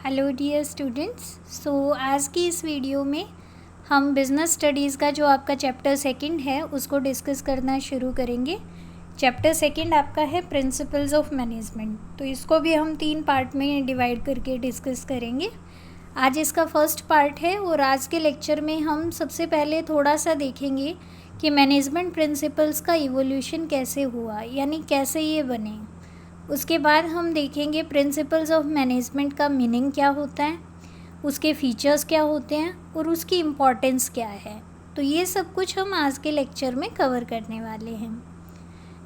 Hello dear students. आज की इस वीडियो में हम बिज़नेस स्टडीज़ का जो आपका चैप्टर सेकंड है उसको डिस्कस करना शुरू करेंगे। चैप्टर सेकंड आपका है प्रिंसिपल्स ऑफ मैनेजमेंट। तो इसको भी हम 3 पार्ट में डिवाइड करके डिस्कस करेंगे। आज इसका फर्स्ट पार्ट है और आज के लेक्चर में हम सबसे पहले थोड़ा सा देखेंगे कि मैनेजमेंट प्रिंसिपल्स का इवोल्यूशन कैसे हुआ, यानी कैसे ये बने। उसके बाद हम देखेंगे प्रिंसिपल्स ऑफ मैनेजमेंट का मीनिंग क्या होता है, उसके फीचर्स क्या होते हैं और उसकी इम्पॉर्टेंस क्या है। तो ये सब कुछ हम आज के लेक्चर में कवर करने वाले हैं।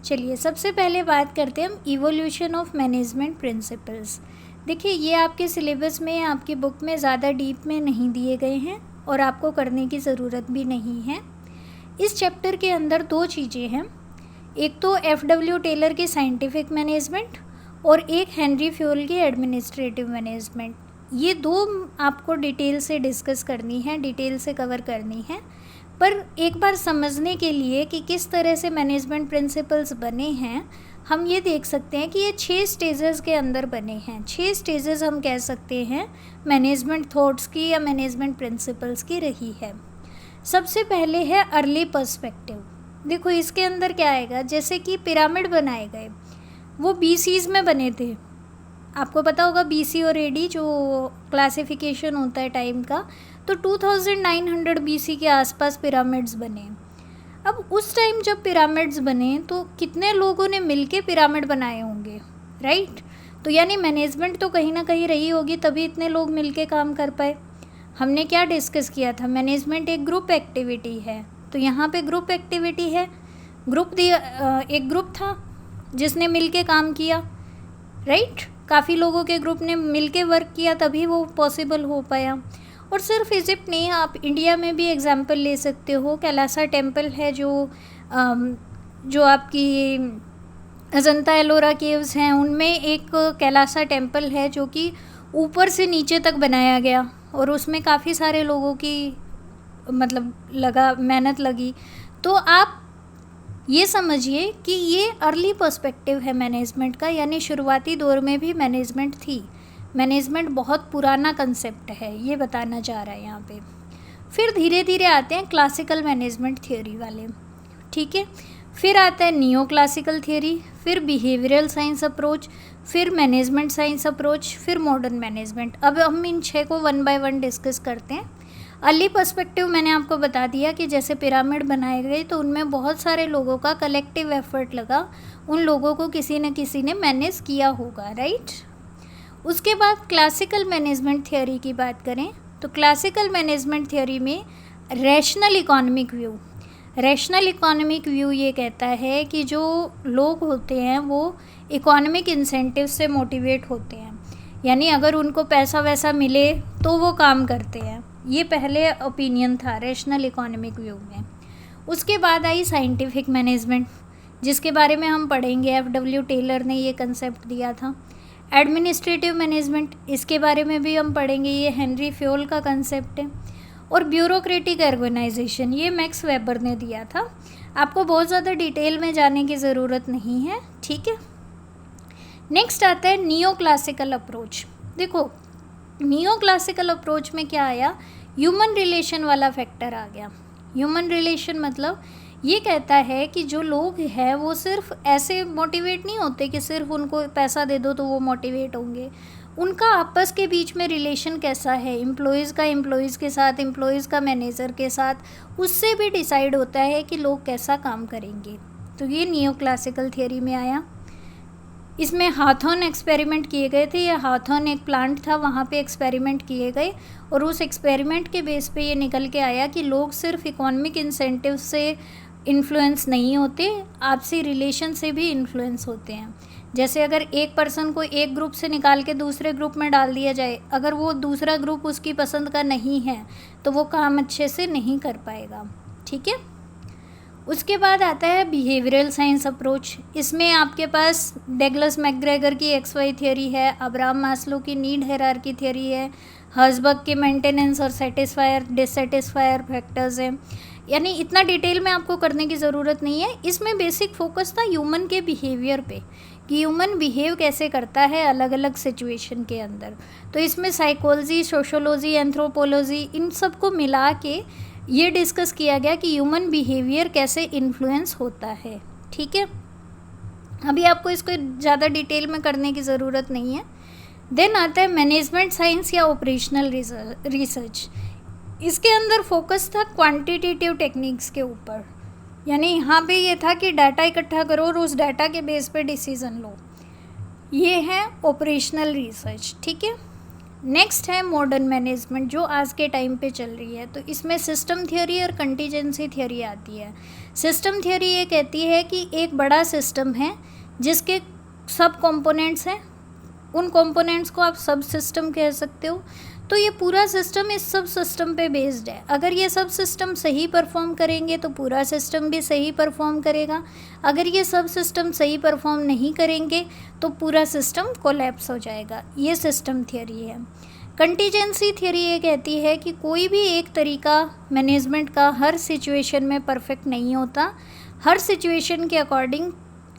चलिए सबसे पहले बात करते हैं हम इवोल्यूशन ऑफ मैनेजमेंट प्रिंसिपल्स। देखिए ये आपके सिलेबस में, आपकी बुक में ज़्यादा डीप में नहीं दिए गए हैं और आपको करने की ज़रूरत भी नहीं है। इस चैप्टर के अंदर 2 चीज़ें हैं, एक तो F.W. टेलर की साइंटिफिक मैनेजमेंट और एक हेनरी फ्योल की एडमिनिस्ट्रेटिव मैनेजमेंट। ये 2 आपको डिटेल से डिस्कस करनी है, डिटेल से कवर करनी है। पर एक बार समझने के लिए कि किस तरह से मैनेजमेंट प्रिंसिपल्स बने हैं, हम ये देख सकते हैं कि ये 6 स्टेजेस के अंदर बने हैं। 6 स्टेजेस हम कह सकते हैं मैनेजमेंट थॉट्स की या मैनेजमेंट प्रिंसिपल्स की रही है। सबसे पहले है अर्ली पर्सपेक्टिव। देखो इसके अंदर क्या आएगा, जैसे कि पिरामिड बनाए गए वो BCs में बने थे। आपको पता होगा BC और AD जो क्लासिफिकेशन होता है टाइम का, तो 2900 BC के आसपास पिरामिड्स बने। अब उस टाइम जब पिरामिड्स बने तो कितने लोगों ने मिलके पिरामिड बनाए होंगे, राइट। तो यानी मैनेजमेंट तो कहीं ना कहीं रही होगी, तभी इतने लोग मिलके काम कर पाए। हमने क्या डिस्कस किया था, मैनेजमेंट एक ग्रुप एक्टिविटी है। तो यहाँ पे ग्रुप एक्टिविटी है, एक ग्रुप था जिसने मिलके काम किया, राइट। काफ़ी लोगों के ग्रुप ने मिलके वर्क किया तभी वो पॉसिबल हो पाया। और सिर्फ इजिप्ट नहीं, आप इंडिया में भी एग्जांपल ले सकते हो। कैलासा टेम्पल है जो आपकी अजंता एलोरा केव्स हैं, उनमें एक कैलासा टेम्पल है जो कि ऊपर से नीचे तक बनाया गया और उसमें काफ़ी सारे लोगों की मेहनत लगी। तो आप ये समझिए कि ये अर्ली पर्सपेक्टिव है मैनेजमेंट का, यानी शुरुआती दौर में भी मैनेजमेंट थी। मैनेजमेंट बहुत पुराना कंसेप्ट है, ये बताना चाह रहा है यहाँ पे। फिर धीरे धीरे आते हैं क्लासिकल मैनेजमेंट थियोरी वाले, ठीक है। फिर आता है नियो क्लासिकल थियोरी, फिर बिहेवियरल साइंस अप्रोच, फिर मैनेजमेंट साइंस अप्रोच, फिर मॉडर्न मैनेजमेंट। अब हम इन 6 को 1 बाय 1 डिस्कस करते हैं। अर्ली पर्सपेक्टिव मैंने आपको बता दिया कि जैसे पिरामिड बनाए गए तो उनमें बहुत सारे लोगों का कलेक्टिव एफर्ट लगा, उन लोगों को किसी न किसी ने मैनेज किया होगा, राइट। उसके बाद क्लासिकल मैनेजमेंट थियोरी की बात करें तो क्लासिकल मैनेजमेंट थियोरी में रैशनल इकोनॉमिक व्यू ये कहता है कि जो लोग होते हैं वो इकोनॉमिक इंसेंटिव से मोटिवेट होते हैं, यानी अगर उनको पैसा वैसा मिले तो वो काम करते हैं। ये पहले ओपिनियन था रैशनल इकोनॉमिक व्यू में। उसके बाद आई साइंटिफिक मैनेजमेंट, जिसके बारे में हम पढ़ेंगे। F.W. टेलर ने ये कंसेप्ट दिया था। एडमिनिस्ट्रेटिव मैनेजमेंट, इसके बारे में भी हम पढ़ेंगे, ये हेनरी फ्योल का कंसेप्ट है। और ब्यूरोक्रेटिक ऑर्गेनाइजेशन, ये मैक्स वेबर ने दिया था। आपको बहुत ज़्यादा डिटेल में जाने की ज़रूरत नहीं है, ठीक है। नेक्स्ट आता है नियो क्लासिकल अप्रोच। देखो नियो क्लासिकल अप्रोच में क्या आया, ह्यूमन रिलेशन वाला फैक्टर आ गया। ह्यूमन रिलेशन मतलब ये कहता है कि जो लोग हैं वो सिर्फ ऐसे मोटिवेट नहीं होते कि सिर्फ उनको पैसा दे दो तो वो मोटिवेट होंगे। उनका आपस के बीच में रिलेशन कैसा है, एम्प्लॉयज़ का एम्प्लॉयज़ के साथ, एम्प्लॉयज़ का मैनेजर के साथ, उससे भी डिसाइड होता है कि लोग कैसा काम करेंगे। तो ये नियो क्लासिकल थियोरी में आया। इसमें हाथॉन एक्सपेरिमेंट किए गए थे। ये हाथॉन एक प्लांट था, वहाँ पे एक्सपेरिमेंट किए गए और उस एक्सपेरिमेंट के बेस पे ये निकल के आया कि लोग सिर्फ इकोनॉमिक इंसेंटिव से इन्फ्लुएंस नहीं होते, आपसी रिलेशन से भी इन्फ्लुएंस होते हैं। जैसे अगर एक पर्सन को एक ग्रुप से निकाल के दूसरे ग्रुप में डाल दिया जाए, अगर वो दूसरा ग्रुप उसकी पसंद का नहीं है तो वो काम अच्छे से नहीं कर पाएगा, ठीक है। उसके बाद आता है बिहेवियरल साइंस अप्रोच। इसमें आपके पास डगलस मैकग्रेगर की XY थियोरी है, अब्राहम मास्लो की नीड हायरार्की थियोरी है, हर्जबर्ग के मेंटेनेंस और सेटिस्फायर डिससेटिस्फायर फैक्टर्स हैं। यानी इतना डिटेल में आपको करने की ज़रूरत नहीं है। इसमें बेसिक फोकस था ह्यूमन के बिहेवियर पे कि ह्यूमन बिहेव कैसे करता है अलग अलग सिचुएशन के अंदर। तो इसमें साइकोलॉजी, सोशोलॉजी, एंथ्रोपोलॉजी, इन सब को मिला के ये डिस्कस किया गया कि ह्यूमन बिहेवियर कैसे इन्फ्लुएंस होता है। ठीक है, अभी आपको इसको ज़्यादा डिटेल में करने की ज़रूरत नहीं है। देन आता है मैनेजमेंट साइंस या ऑपरेशनल रिसर्च। इसके अंदर फोकस था क्वांटिटेटिव टेक्निक्स के ऊपर, यानी यहाँ पे ये था कि डाटा इकट्ठा करो और उस डाटा के बेस पे डिसीज़न लो। ये है ऑपरेशनल रिसर्च। ठीक है, नेक्स्ट है मॉडर्न मैनेजमेंट, जो आज के टाइम पे चल रही है। तो इसमें सिस्टम थियोरी और कंटीजेंसी थियोरी आती है। सिस्टम थियोरी ये कहती है कि एक बड़ा सिस्टम है जिसके सब कंपोनेंट्स हैं, उन कंपोनेंट्स को आप सब सिस्टम कह सकते हो। तो ये पूरा सिस्टम इस सब सिस्टम पे बेस्ड है। अगर ये सब सिस्टम सही परफॉर्म करेंगे तो पूरा सिस्टम भी सही परफॉर्म करेगा। अगर ये सब सिस्टम सही परफॉर्म नहीं करेंगे तो पूरा सिस्टम कोलैप्स हो जाएगा। ये सिस्टम थियोरी है। कंटीजेंसी थियोरी ये कहती है कि कोई भी एक तरीका मैनेजमेंट का हर सिचुएशन में परफेक्ट नहीं होता, हर सिचुएशन के अकॉर्डिंग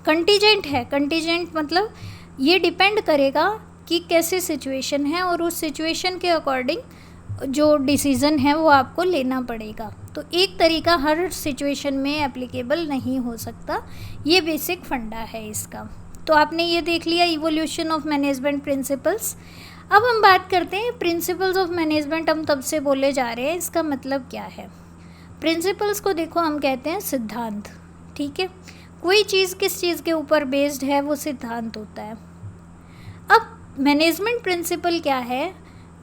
कंटीजेंट है। कंटीजेंट मतलब ये डिपेंड करेगा कि कैसे सिचुएशन है और उस सिचुएशन के अकॉर्डिंग जो डिसीज़न है वो आपको लेना पड़ेगा। तो एक तरीका हर सिचुएशन में एप्लीकेबल नहीं हो सकता। ये बेसिक फंडा है इसका। तो आपने ये देख लिया इवोल्यूशन ऑफ मैनेजमेंट प्रिंसिपल्स। अब हम बात करते हैं प्रिंसिपल्स ऑफ मैनेजमेंट। हम तब से बोले जा रहे हैं, इसका मतलब क्या है। प्रिंसिपल्स को देखो हम कहते हैं सिद्धांत। ठीक है, कोई चीज़ किस चीज़ के ऊपर बेस्ड है वो सिद्धांत होता है। अब मैनेजमेंट प्रिंसिपल क्या है,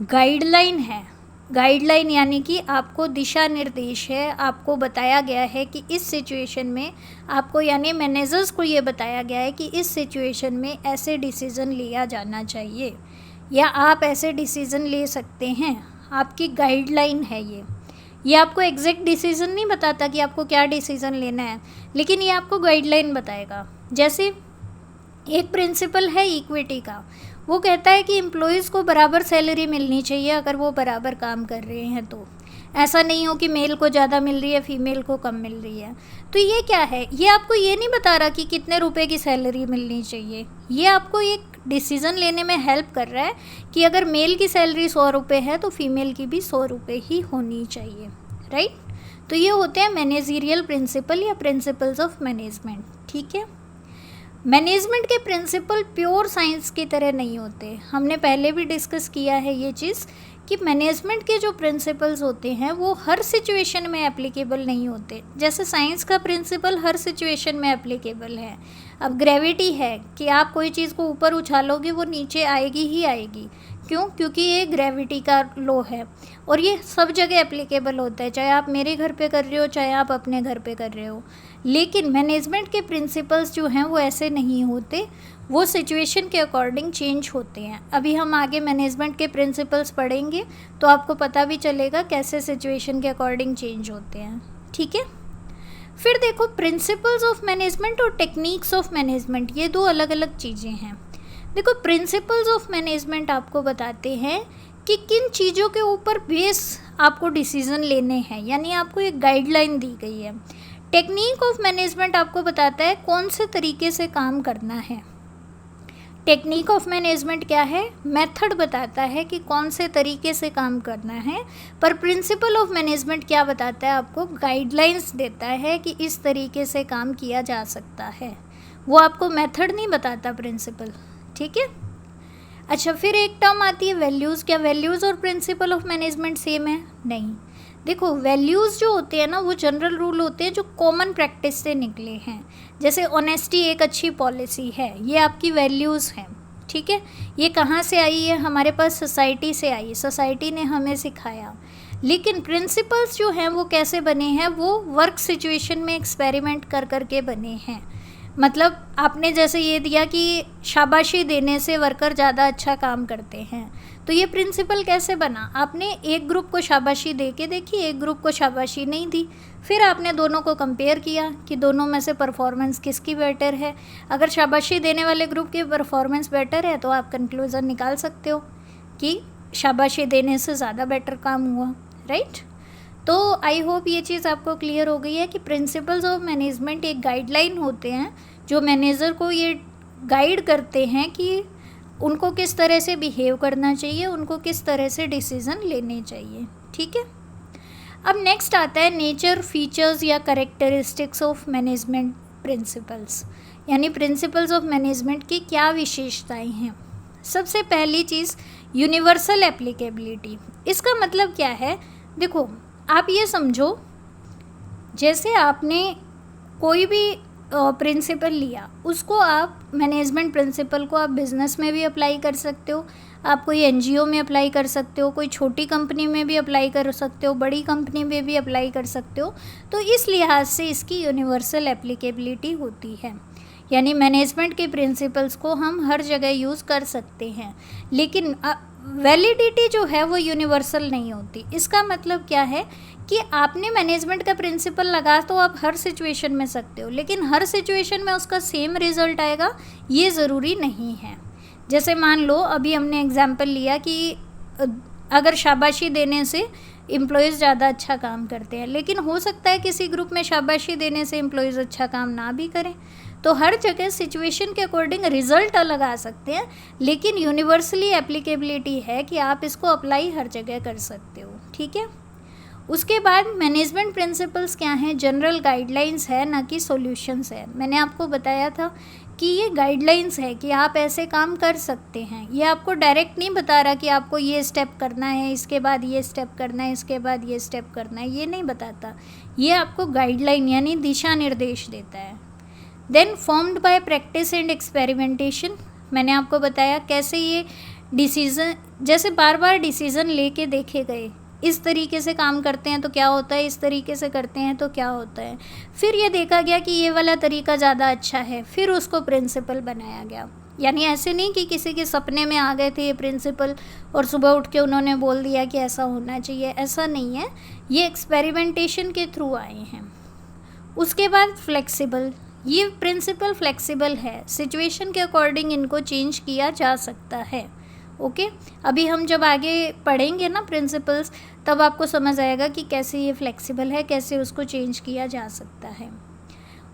गाइडलाइन है। गाइडलाइन यानी कि आपको दिशा निर्देश है, आपको बताया गया है कि इस सिचुएशन में आपको, यानी मैनेजर्स को ये बताया गया है कि इस सिचुएशन में ऐसे डिसीज़न लिया जाना चाहिए या आप ऐसे डिसीज़न ले सकते हैं। आपकी गाइडलाइन है ये आपको एग्जैक्ट डिसीज़न नहीं बताता कि आपको क्या डिसीज़न लेना है, लेकिन ये आपको गाइडलाइन बताएगा। जैसे एक प्रिंसिपल है इक्विटी का, वो कहता है कि एम्प्लॉयज़ को बराबर सैलरी मिलनी चाहिए अगर वो बराबर काम कर रहे हैं। तो ऐसा नहीं हो कि मेल को ज़्यादा मिल रही है, फीमेल को कम मिल रही है। तो ये क्या है, ये आपको ये नहीं बता रहा कि कितने रुपए की सैलरी मिलनी चाहिए। ये आपको एक डिसीज़न लेने में हेल्प कर रहा है कि अगर मेल की सैलरी 100 रुपये है तो फीमेल की भी 100 रुपये ही होनी चाहिए। राइट, तो ये होते हैं मैनेजरियल प्रिंसिपल या प्रिंसिपल्स ऑफ मैनेजमेंट। ठीक है, मैनेजमेंट के प्रिंसिपल प्योर साइंस की तरह नहीं होते। हमने पहले भी डिस्कस किया है ये चीज़ कि मैनेजमेंट के जो प्रिंसिपल्स होते हैं वो हर सिचुएशन में एप्लीकेबल नहीं होते। जैसे साइंस का प्रिंसिपल हर सिचुएशन में एप्लीकेबल है। अब ग्रेविटी है कि आप कोई चीज़ को ऊपर उछालोगे वो नीचे आएगी ही आएगी। क्यों? क्योंकि ये ग्रेविटी का लॉ है और ये सब जगह एप्लीकेबल होता है, चाहे आप मेरे घर पे कर रहे हो चाहे आप अपने घर पे कर रहे हो। लेकिन मैनेजमेंट के प्रिंसिपल्स जो हैं वो ऐसे नहीं होते, वो सिचुएशन के अकॉर्डिंग चेंज होते हैं। अभी हम आगे मैनेजमेंट के प्रिंसिपल्स पढ़ेंगे तो आपको पता भी चलेगा कैसे सिचुएशन के अकॉर्डिंग चेंज होते हैं। ठीक है, फिर देखो प्रिंसिपल्स ऑफ मैनेजमेंट और टेक्निक्स ऑफ मैनेजमेंट, ये दो अलग अलग चीज़ें हैं। देखो प्रिंसिपल्स ऑफ मैनेजमेंट आपको बताते हैं कि किन चीज़ों के ऊपर बेस आपको डिसीज़न लेने हैं, यानी आपको एक गाइडलाइन दी गई है। टेक्निक ऑफ मैनेजमेंट आपको बताता है कौन से तरीके से काम करना है। टेक्निक ऑफ मैनेजमेंट क्या है? मेथड बताता है कि कौन से तरीके से काम करना है। पर प्रिंसिपल ऑफ मैनेजमेंट क्या बताता है? आपको गाइडलाइंस देता है कि इस तरीके से काम किया जा सकता है। वो आपको मेथड नहीं बताता प्रिंसिपल। ठीक है, अच्छा फिर एक टर्म आती है वैल्यूज़। क्या वैल्यूज़ और प्रिंसिपल ऑफ मैनेजमेंट सेम है? नहीं। देखो वैल्यूज़ जो होते हैं ना वो जनरल रूल होते हैं जो कॉमन प्रैक्टिस से निकले हैं। जैसे ऑनेस्टी एक अच्छी पॉलिसी है, ये आपकी वैल्यूज़ हैं। ठीक है, ये कहाँ से आई है? हमारे पास सोसाइटी से आई, सोसाइटी ने हमें सिखाया। लेकिन प्रिंसिपल्स जो हैं वो कैसे बने हैं? वो वर्क सिचुएशन में एक्सपेरिमेंट कर कर के बने हैं। मतलब आपने जैसे ये दिया कि शाबाशी देने से वर्कर ज़्यादा अच्छा काम करते हैं, तो ये प्रिंसिपल कैसे बना? आपने एक ग्रुप को शाबाशी दे के देखी, एक ग्रुप को शाबाशी नहीं दी, फिर आपने दोनों को कंपेयर किया कि दोनों में से परफॉर्मेंस किसकी बेटर है। अगर शाबाशी देने वाले ग्रुप की परफॉर्मेंस बेटर है तो आप कंक्लूज़न निकाल सकते हो कि शाबाशी देने से ज़्यादा बेटर काम हुआ। राइट, तो आई होप ये चीज़ आपको क्लियर हो गई है कि प्रिंसिपल्स ऑफ मैनेजमेंट एक गाइडलाइन होते हैं जो मैनेजर को ये गाइड करते हैं कि उनको किस तरह से बिहेव करना चाहिए, उनको किस तरह से डिसीज़न लेने चाहिए। ठीक है, अब नेक्स्ट आता है नेचर, फीचर्स या करेक्टरिस्टिक्स ऑफ मैनेजमेंट प्रिंसिपल्स, यानी प्रिंसिपल्स ऑफ मैनेजमेंट की क्या विशेषताएं हैं। सबसे पहली चीज़ यूनिवर्सल एप्लीकेबिलिटी। इसका मतलब क्या है, देखो आप ये समझो, जैसे आपने कोई भी प्रिंसिपल लिया, उसको आप मैनेजमेंट प्रिंसिपल को आप बिज़नेस में भी अप्लाई कर सकते हो, आप कोई एनजीओ में अप्लाई कर सकते हो, कोई छोटी कंपनी में भी अप्लाई कर सकते हो, बड़ी कंपनी में भी अप्लाई कर सकते हो। तो इस लिहाज से इसकी यूनिवर्सल एप्लीकेबिलिटी होती है, यानी मैनेजमेंट के प्रिंसिपल्स को हम हर जगह यूज़ कर सकते हैं, लेकिन वैलिडिटी जो है वो यूनिवर्सल नहीं होती। इसका मतलब क्या है कि आपने मैनेजमेंट का प्रिंसिपल लगा तो आप हर सिचुएशन में सकते हो, लेकिन हर सिचुएशन में उसका सेम रिजल्ट आएगा ये ज़रूरी नहीं है। जैसे मान लो अभी हमने एग्जाम्पल लिया कि अगर शाबाशी देने से एम्प्लॉयज़ ज़्यादा अच्छा काम करते हैं, लेकिन हो सकता है किसी ग्रुप में शाबाशी देने से एम्प्लॉयज़ अच्छा काम ना भी करें। तो हर जगह सिचुएशन के अकॉर्डिंग रिजल्ट अलग आ सकते हैं, लेकिन यूनिवर्सली एप्लीकेबिलिटी है कि आप इसको अप्लाई हर जगह कर सकते हो। ठीक है, उसके बाद मैनेजमेंट प्रिंसिपल्स क्या हैं, जनरल गाइडलाइंस है, ना कि सॉल्यूशंस है। मैंने आपको बताया था कि ये गाइडलाइंस है कि आप ऐसे काम कर सकते हैं, ये आपको डायरेक्ट नहीं बता रहा कि आपको ये स्टेप करना है, इसके बाद ये स्टेप करना है, इसके बाद ये स्टेप करना है, ये नहीं बताता। ये आपको गाइडलाइन यानी दिशा निर्देश देता है। Then formed by practice and experimentation, मैंने आपको बताया कैसे ये डिसीज़न, जैसे बार बार डिसीज़न लेके देखे गए, इस तरीके से काम करते हैं तो क्या होता है, इस तरीके से करते हैं तो क्या होता है, फिर ये देखा गया कि ये वाला तरीका ज़्यादा अच्छा है, फिर उसको प्रिंसिपल बनाया गया। यानी ऐसे नहीं कि किसी के सपने में आ गए थे ये प्रिंसिपल और सुबह उठ के उन्होंने बोल दिया कि ऐसा होना चाहिए, ऐसा नहीं है, ये एक्सपेरिमेंटेशन के थ्रू आए हैं। उसके बाद फ्लेक्सिबल, ये प्रिंसिपल फ्लेक्सिबल है, सिचुएशन के अकॉर्डिंग इनको चेंज किया जा सकता है। ओके, अभी हम जब आगे पढ़ेंगे ना प्रिंसिपल्स, तब आपको समझ आएगा कि कैसे ये फ्लेक्सिबल है, कैसे उसको चेंज किया जा सकता है।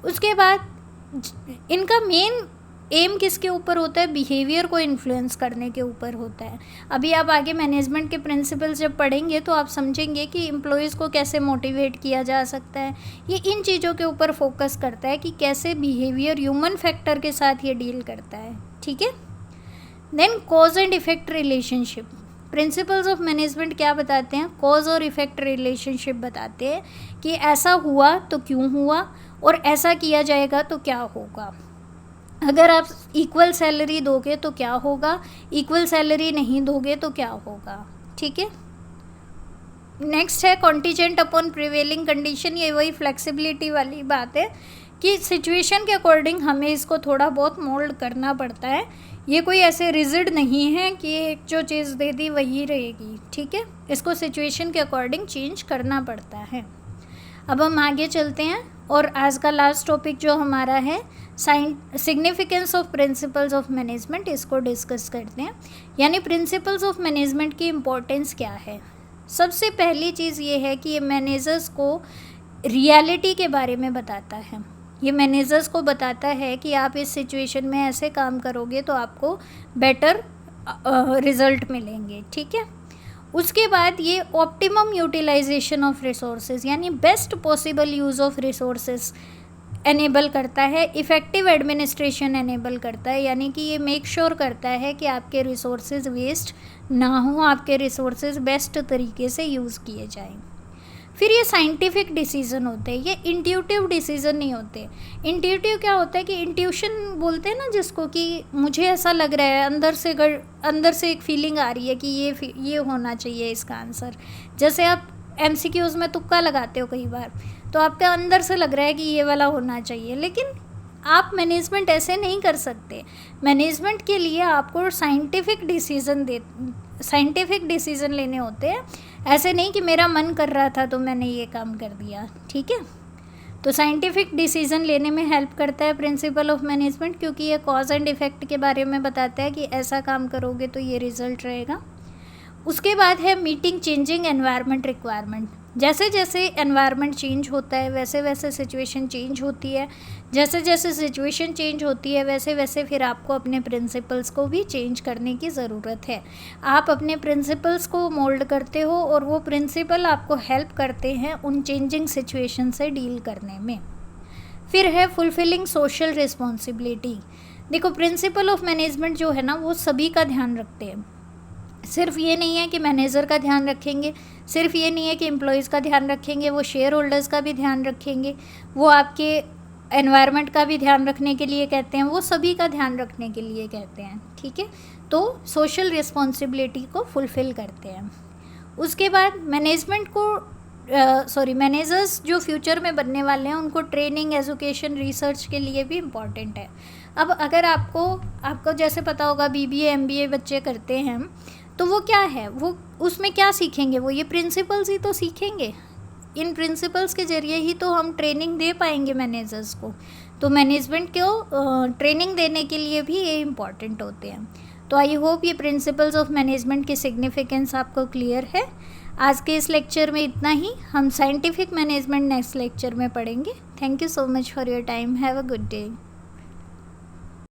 उसके बाद इनका मेन एम किसके ऊपर होता है, बिहेवियर को इन्फ्लुएंस करने के ऊपर होता है। अभी आप आगे मैनेजमेंट के प्रिंसिपल्स जब पढ़ेंगे तो आप समझेंगे कि एम्प्लॉयज़ को कैसे मोटिवेट किया जा सकता है। ये इन चीज़ों के ऊपर फोकस करता है कि कैसे बिहेवियर ह्यूमन फैक्टर के साथ ये डील करता है। ठीक है, then cause and effect relationship, principles of management क्या बताते हैं, कॉज और इफेक्ट रिलेशनशिप बताते हैं कि ऐसा हुआ तो क्यों हुआ और ऐसा किया जाएगा तो क्या होगा। अगर आप इक्वल सैलरी दोगे तो क्या होगा, इक्वल सैलरी नहीं दोगे तो क्या होगा। ठीक है, नेक्स्ट है कॉन्टीजेंट अपॉन प्रिवेलिंग कंडीशन, ये वही फ्लेक्सिबिलिटी वाली बात है कि सिचुएशन के अकॉर्डिंग हमें इसको थोड़ा बहुत मोल्ड करना पड़ता है। ये कोई ऐसे रिजिड नहीं है कि एक जो चीज़ दे दी वही रहेगी। ठीक है, इसको सिचुएशन के अकॉर्डिंग चेंज करना पड़ता है। अब हम आगे चलते हैं और आज का लास्ट टॉपिक जो हमारा है significance of principles of management, इसको डिस्कस करते हैं। यानी प्रिंसिपल्स ऑफ मैनेजमेंट की इम्पोर्टेंस क्या है। सबसे पहली चीज़ ये है कि ये मैनेजर्स को रियलिटी के बारे में बताता है। ये मैनेजर्स को बताता है कि आप इस सिचुएशन में ऐसे काम करोगे तो आपको बेटर रिजल्ट मिलेंगे। ठीक है, उसके बाद ये ऑप्टिमम यूटिलाइजेशन ऑफ रिसोर्सेज यानी best possible use of resources enable करता है। इफ़ेक्टिव एडमिनिस्ट्रेशन एनेबल करता है, यानी कि ये मेक श्योर करता है कि आपके रिसोर्सेज वेस्ट ना हो, आपके रिसोर्सेज बेस्ट तरीके से यूज़ किए जाएं। फिर ये साइंटिफिक डिसीज़न होते हैं, ये इंट्यूटिव डिसीज़न नहीं होते। इंट्यूटिव क्या होता है कि इंट्यूशन बोलते हैं ना जिसको, कि मुझे ऐसा लग रहा है, अंदर से एक फीलिंग आ रही है कि ये होना चाहिए इसका आंसर। जैसे आप MCQs में तुक्का लगाते हो कई बार, तो आपका अंदर से लग रहा है कि ये वाला होना चाहिए, लेकिन आप मैनेजमेंट ऐसे नहीं कर सकते। मैनेजमेंट के लिए आपको साइंटिफिक डिसीज़न लेने होते हैं। ऐसे नहीं कि मेरा मन कर रहा था तो मैंने ये काम कर दिया। ठीक है, तो साइंटिफिक डिसीज़न लेने में हेल्प करता है प्रिंसिपल ऑफ मैनेजमेंट, क्योंकि ये कॉज एंड इफेक्ट के बारे में बताता है कि ऐसा काम करोगे तो ये रिजल्ट रहेगा। उसके बाद है मीटिंग चेंजिंग एनवायरनमेंट रिक्वायरमेंट। जैसे जैसे एनवायरनमेंट चेंज होता है वैसे वैसे सिचुएशन चेंज होती है, जैसे जैसे सिचुएशन चेंज होती है वैसे वैसे फिर आपको अपने प्रिंसिपल्स को भी चेंज करने की ज़रूरत है। आप अपने प्रिंसिपल्स को मोल्ड करते हो और वो प्रिंसिपल आपको हेल्प करते हैं उन चेंजिंग सिचुएशन से डील करने में। फिर है फुलफिलिंग सोशल रिस्पॉन्सिबिलिटी। देखो, प्रिंसिपल ऑफ मैनेजमेंट जो है ना वो सभी का ध्यान रखते हैं। सिर्फ ये नहीं है कि मैनेजर का ध्यान रखेंगे, सिर्फ ये नहीं है कि एम्प्लॉयज़ का ध्यान रखेंगे, वो शेयर होल्डर्स का भी ध्यान रखेंगे, वो आपके एनवायरनमेंट का भी ध्यान रखने के लिए कहते हैं, वो सभी का ध्यान रखने के लिए कहते हैं। ठीक है, तो सोशल रिस्पॉन्सिबिलिटी को फुलफ़िल करते हैं। उसके बाद मैनेजमेंट को मैनेजर्स जो फ्यूचर में बनने वाले हैं उनको ट्रेनिंग, एजुकेशन, रिसर्च के लिए भी इम्पॉर्टेंट है। अब अगर आपको जैसे पता होगा BBA MBA बच्चे करते हैं तो वो क्या है, वो उसमें क्या सीखेंगे, वो ये प्रिंसिपल्स ही तो सीखेंगे। इन प्रिंसिपल्स के ज़रिए ही तो हम ट्रेनिंग दे पाएंगे मैनेजर्स को। तो मैनेजमेंट को ट्रेनिंग देने के लिए भी ये इम्पॉर्टेंट होते हैं। तो आई होप ये प्रिंसिपल्स ऑफ मैनेजमेंट की सिग्निफिकेंस आपको क्लियर है। आज के इस लेक्चर में इतना ही। हम साइंटिफिक मैनेजमेंट नेक्स्ट लेक्चर में पढ़ेंगे। Thank you so much for your time. Have a good day.